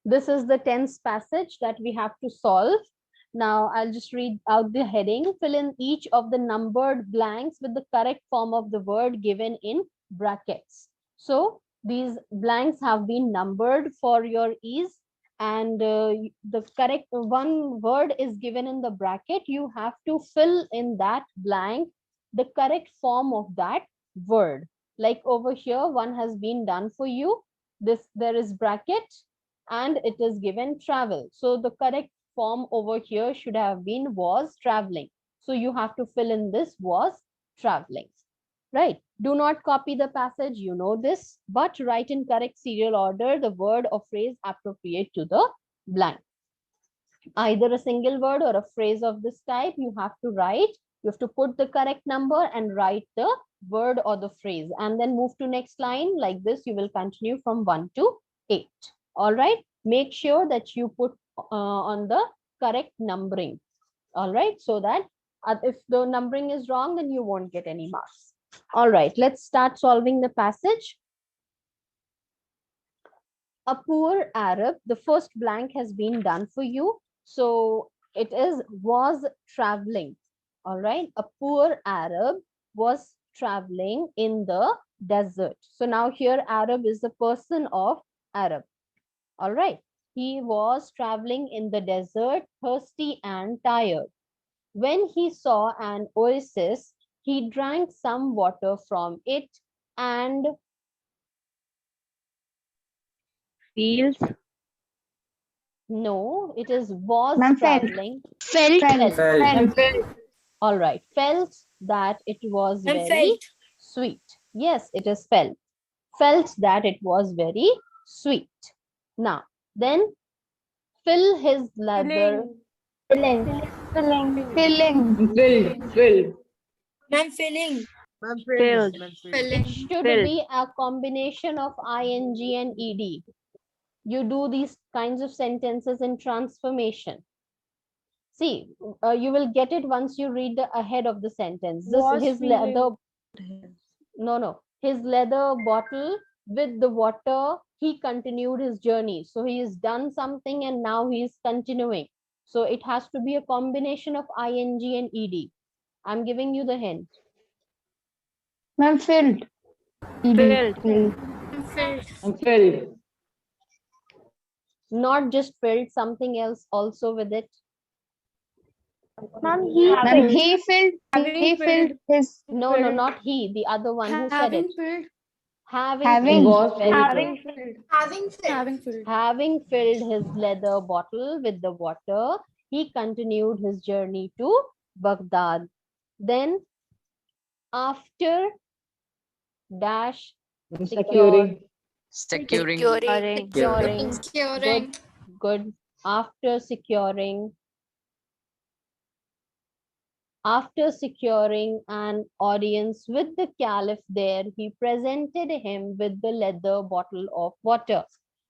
This is the tense passage that we have to solve. Now I'll just read out the heading. Fill in each of the numbered blanks with the correct form of the word given in brackets. So these blanks have been numbered for your ease, and the correct one word is given in the bracket. You have to fill in that blank the correct form of that word. Like over here, one has been done for you. There is bracket and it is given travel. So the correct form over here should have been was traveling. So you have to fill in this was traveling, right? Do not copy the passage, you know this, but write in correct serial order the word or phrase appropriate to the blank. Either a single word or a phrase of this type, you have to write. You have to put the correct number and write the word or the phrase, and then move to next line. Like this, you will continue from 1 to 8. All right. Make sure that you put on the correct numbering. All right. So that if the numbering is wrong, then you won't get any marks. All right. Let's start solving the passage. A poor Arab. The first blank has been done for you. So it is was traveling. All right. A poor Arab was traveling in the desert. So now here Arab is the person of Arab. All right. He was traveling in the desert, thirsty and tired. When he saw an oasis, he drank some water from it and Feels. no, it is was Ma'am, felt. traveling. Felt. Felt. All right. Felt that it was And very felt. sweet. Yes, it is felt. Felt that it was very sweet. Now, then fill his leather. Filling. I'm feeling. Filled. It should Filled. be a combination of ing and ed. You do these kinds of sentences in transformation. See, you will get it once you read the ahead of the sentence. This his leather. No. His leather bottle with the water, he continued his journey. So he has done something and now he is continuing. So it has to be a combination of ing and ed. I'm giving you the hint. Ma'am, filled. Filled. Not just filled, something else also with it. Ma'am, he filled his. No, not he, the other one who said it. Having Having. filled, very good. Having filled. Having filled his leather bottle with the water, he continued his journey to Baghdad. Then, after dash securing. Securing. Good. After securing an audience with the caliph there, he presented him with the leather bottle of water.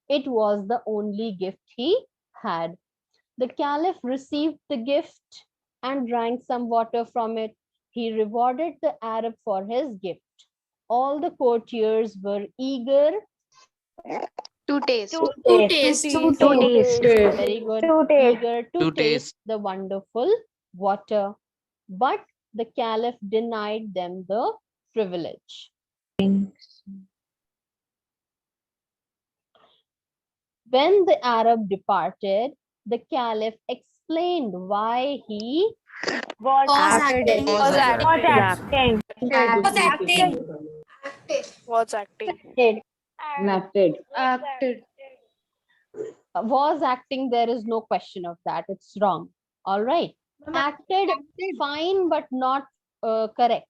It was the only gift he had. The caliph received the gift and drank some water from it. He rewarded the Arab for his gift. All the courtiers were eager To taste. very good, eager to To taste taste. the wonderful water. But the caliph denied them the privilege. When the Arab departed, the caliph explained why he Was acting. Was acting. Was acting. was acting. There is no question of that. It's wrong. All right. Acted, fine, but not correct.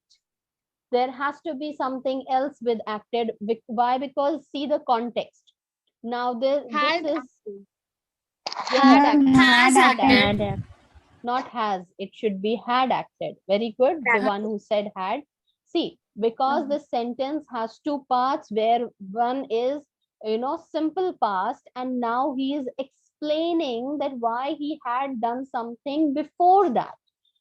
There has to be something else with acted. Why? Because see the context. Now this is Had acted. not has. It should be had acted. Very good. The one who said had. See, because the sentence has two parts where one is, simple past, and now he is explaining that why he had done something before that.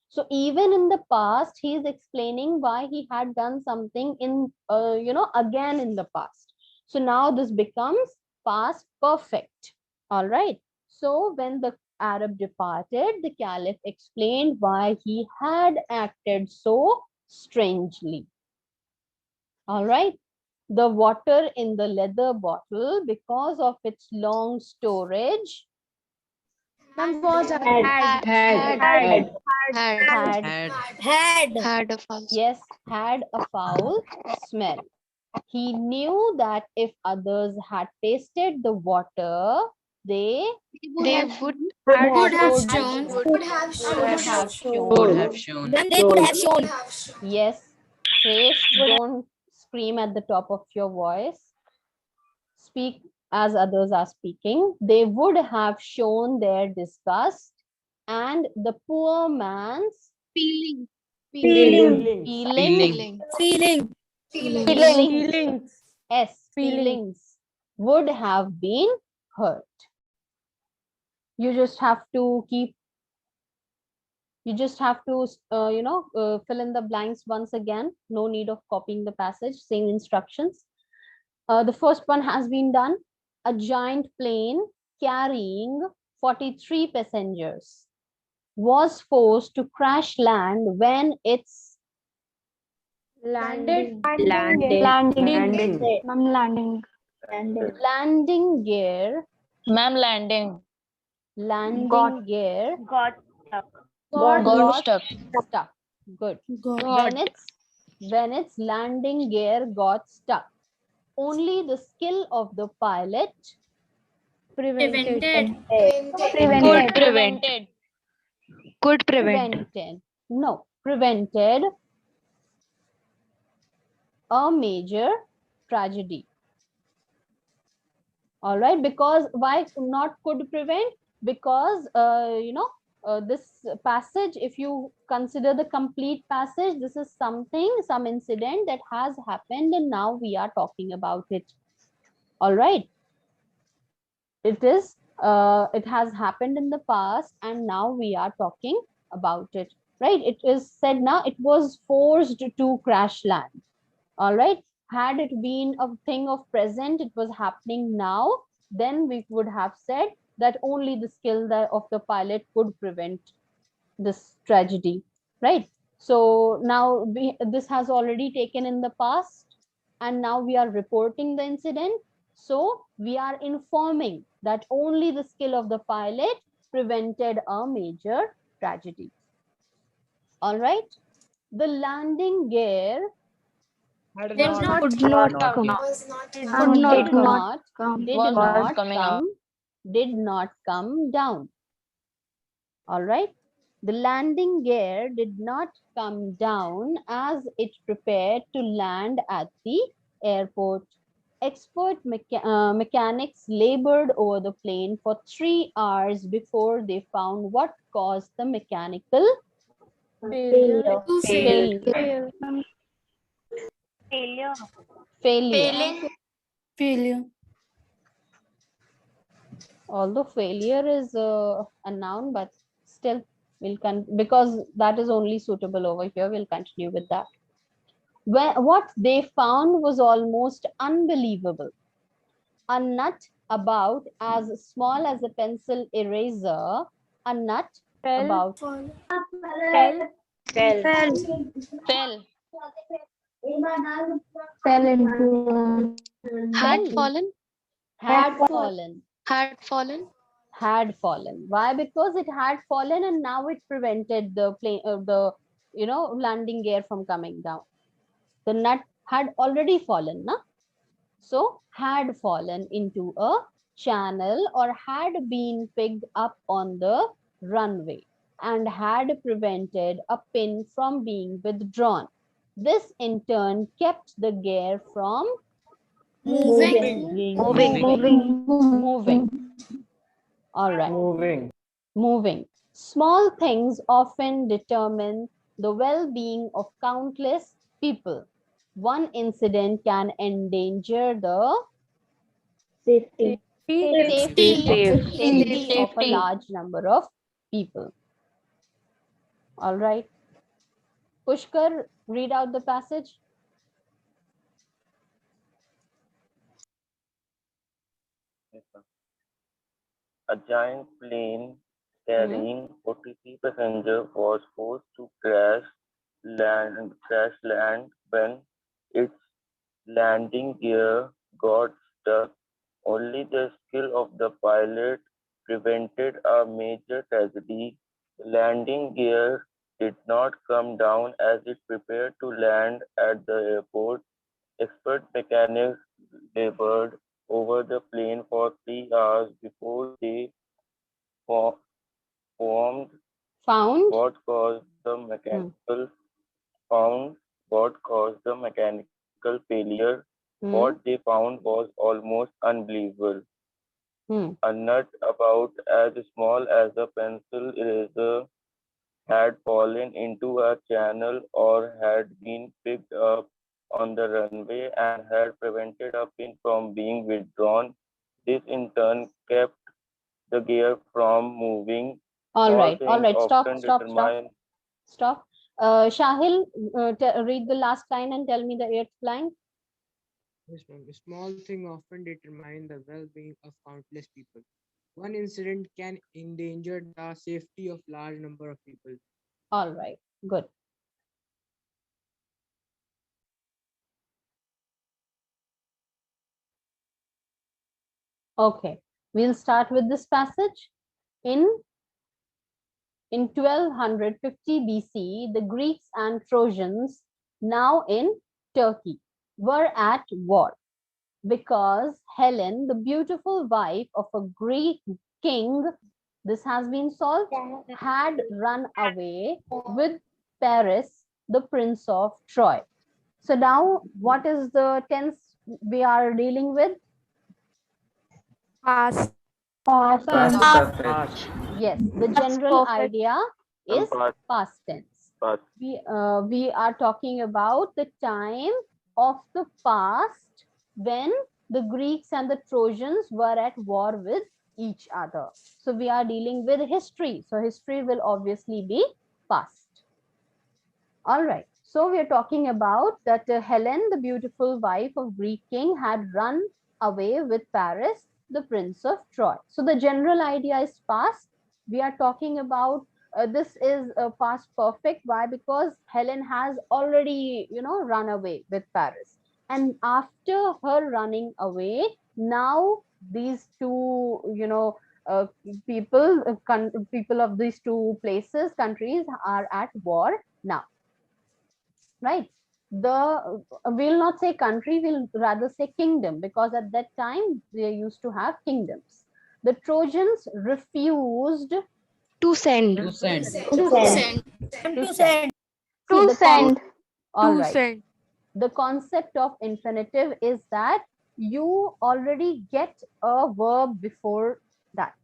So even in the past, he is explaining why he had done something in, again in the past. So now this becomes past perfect. All right. So when the Arab departed, the Caliph explained why he had acted so strangely. All right. The water in the leather bottle, because of its long storage, Was Had. Had a false. yes, had a foul smell. He knew that if others had tasted the water, they They would would have should shown. would have shown. Then They could have shown. Yes, Shreyas, don't scream at the top of your voice. Speak as others are speaking. They would have shown their disgust, and the poor man's feeling. feeling, feelings would have been hurt. You just have to fill in the blanks once again. No need of copying the passage, same instructions. The first one has been done. A giant plane carrying 43 passengers was forced to crash land when its Landing. landing gear Ma'am, landing. gear Got got stuck. stuck. Good. God. When its landing gear got stuck, only the skill of the pilot Prevented. Could prevent. prevented a major tragedy. All right, because why not could prevent? Because this passage, if you consider the complete passage, this is some incident that has happened and now we are talking about it. All right, it has happened in the past and now we are talking about it, right? It is said now it was forced to crash land. All right, had it been a thing of present, it was happening now, then we would have said that only the skill of the pilot could prevent this tragedy, right? So now this has already taken in the past and now we are reporting the incident. So we are informing that only the skill of the pilot prevented a major tragedy. All right, the landing gear Did not Could not come. did not come down. All right, the landing gear did not come down as it prepared to land at the airport. Expert mechanics labored over the plane for 3 hours before they found what caused the mechanical failure. Failure. Although failure is a noun, but still we'll because that is only suitable over here, we'll continue with that. What they found was almost unbelievable. A nut about as small as a pencil eraser, a nut about Fell into Had fallen. Had fallen. Why? Because it had fallen and now it prevented the plane landing gear from coming down. The nut had already fallen, na? So had fallen into a channel or had been picked up on the runway and had prevented a pin from being withdrawn. This in turn kept the gear from moving. All right. Moving. Small things often determine the well-being of countless people. One incident can endanger the safety of a large number of people. All right. Pushkar, read out the passage. A giant plane carrying 43 passengers was forced to crash land when its landing gear got stuck. Only the skill of the pilot prevented a major tragedy. The landing gear did not come down as it prepared to land at the airport. Expert mechanics labored over the plane for 3 hours before they fo- formed Found. what caused the mechanical found what caused the mechanical failure. What they found was almost unbelievable. A nut about as small as a pencil eraser had fallen into a channel or had been picked up on the runway and had prevented a pin from being withdrawn. This in turn kept the gear from moving. All Small right. things Stop. often determine. Stop. Shahil, read the last line and tell me the eighth line. Yes, ma'am. A small thing often determine the well-being of countless people. One incident can endanger the safety of large number of people. All right. Good. Okay. We'll start with this passage. In 1250 BC, the Greeks and Trojans, now in Turkey, were at war because Helen, the beautiful wife of a Greek king, this has been solved, had run away with Paris, the prince of Troy. So now what is the tense we are dealing with? Past. Past. Past. Yes, the general perfect. idea is Past. past tense. Past. We are talking about the time of the past when the Greeks and the Trojans were at war with each other. So we are dealing with history. So history will obviously be past. All right. So we are talking about that Helen, the beautiful wife of Greek king, had run away with Paris, the prince of Troy. So the general idea is past. We are talking about this is past perfect. Why? Because Helen has already, run away with Paris. And after her running away, now these two, people of these two places, countries are at war now. Right? We'll not say country, we'll rather say kingdom, because at that time they used to have kingdoms. The Trojans refused To send. To send. All To right. send. The concept of infinitive is that you already get a verb before that.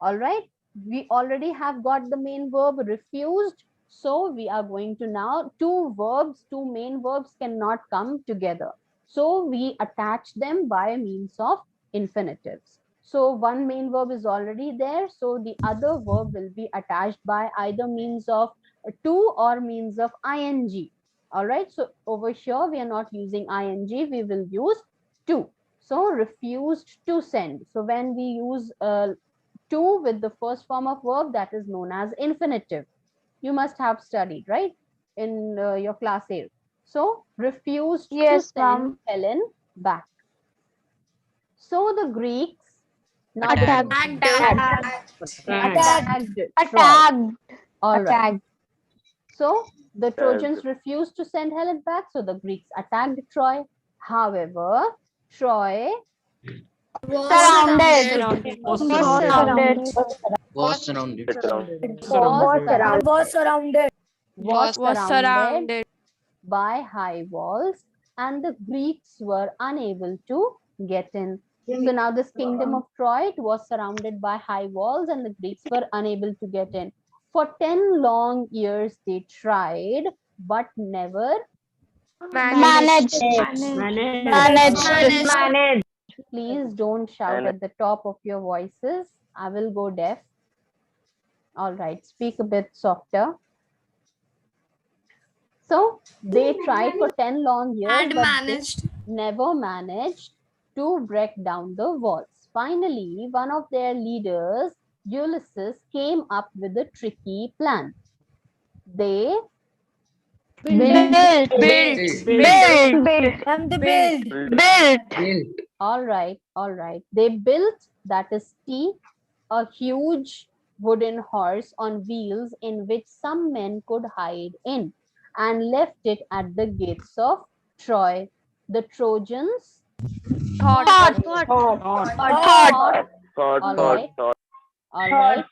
All right. We already have got the main verb refused. So we are going to now two main verbs cannot come together. So we attach them by means of infinitives. So one main verb is already there. So the other verb will be attached by either means of to or means of ing. All right. So over here, we are not using ing. We will use to. So refused to send. So when we use to with the first form of verb, that is known as infinitive. You must have studied, right, in your class 8. So refused to send Helen back. So the Greeks now Attacked. Troy. All right. So the Trojans refused to send Helen back. So the Greeks attacked Troy. However, Troy Was surrounded. Was surrounded. by high walls, and the Greeks were unable to get in. So now this kingdom of Troy was surrounded by high walls, and the Greeks were unable to get in. For 10 long years they tried, but never Managed. Please don't shout at the top of your voices. I will go deaf. All right, speak a bit softer. So they tried for 10 long years, but they never managed to break down the walls. Finally, one of their leaders Ulysses came up with a tricky plan. They Built. all right. They built, that is T, a huge wooden horse on wheels in which some men could hide in, and left it at the gates of Troy. The Trojans Thought. all right.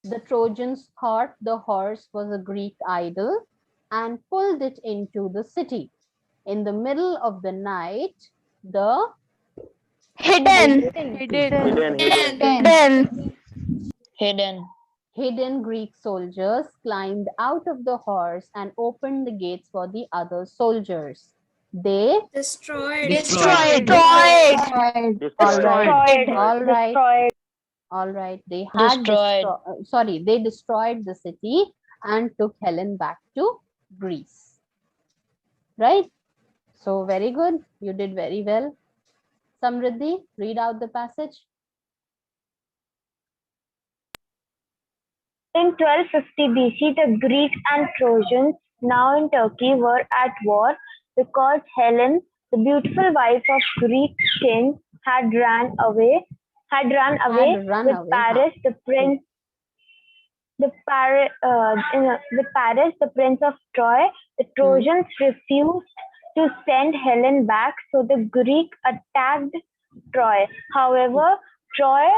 The Trojans thought the horse was a Greek idol and pulled it into the city. In the middle of the night, the hidden Greek soldiers climbed out of the horse and opened the gates for the other soldiers. They Destroyed. all right. They had they destroyed the city and took Helen back to Greece. Right? So very good. You did very well. Samriddhi, read out the passage. In 1250 BC, the Greeks and Trojans, now in Turkey, were at war because Helen, the beautiful wife of Greek king, had run away with Paris, the prince. With Paris, the prince of Troy. The Trojans refused to send Helen back, so the Greeks attacked Troy. However, Troy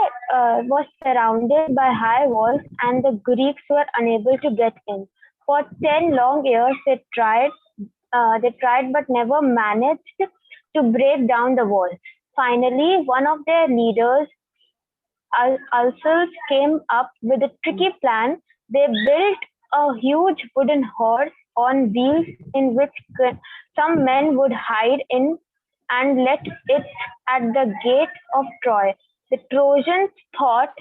was surrounded by high walls and the Greeks were unable to get in. For 10 long years, they tried but never managed to break down the walls. Finally, one of their leaders, Ulysses, came up with a tricky plan. They built a huge wooden horse on wheels in which some men would hide in and let it at the gate of Troy. The Trojans thought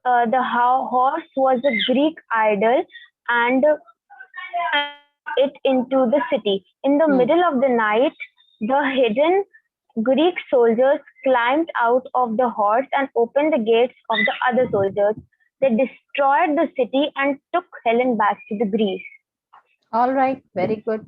the horse was a Greek idol and it into the city. In the middle of the night, the hidden Greek soldiers climbed out of the horse and opened the gates of the other soldiers. They destroyed the city and took Helen back to the Greece. All right, very good.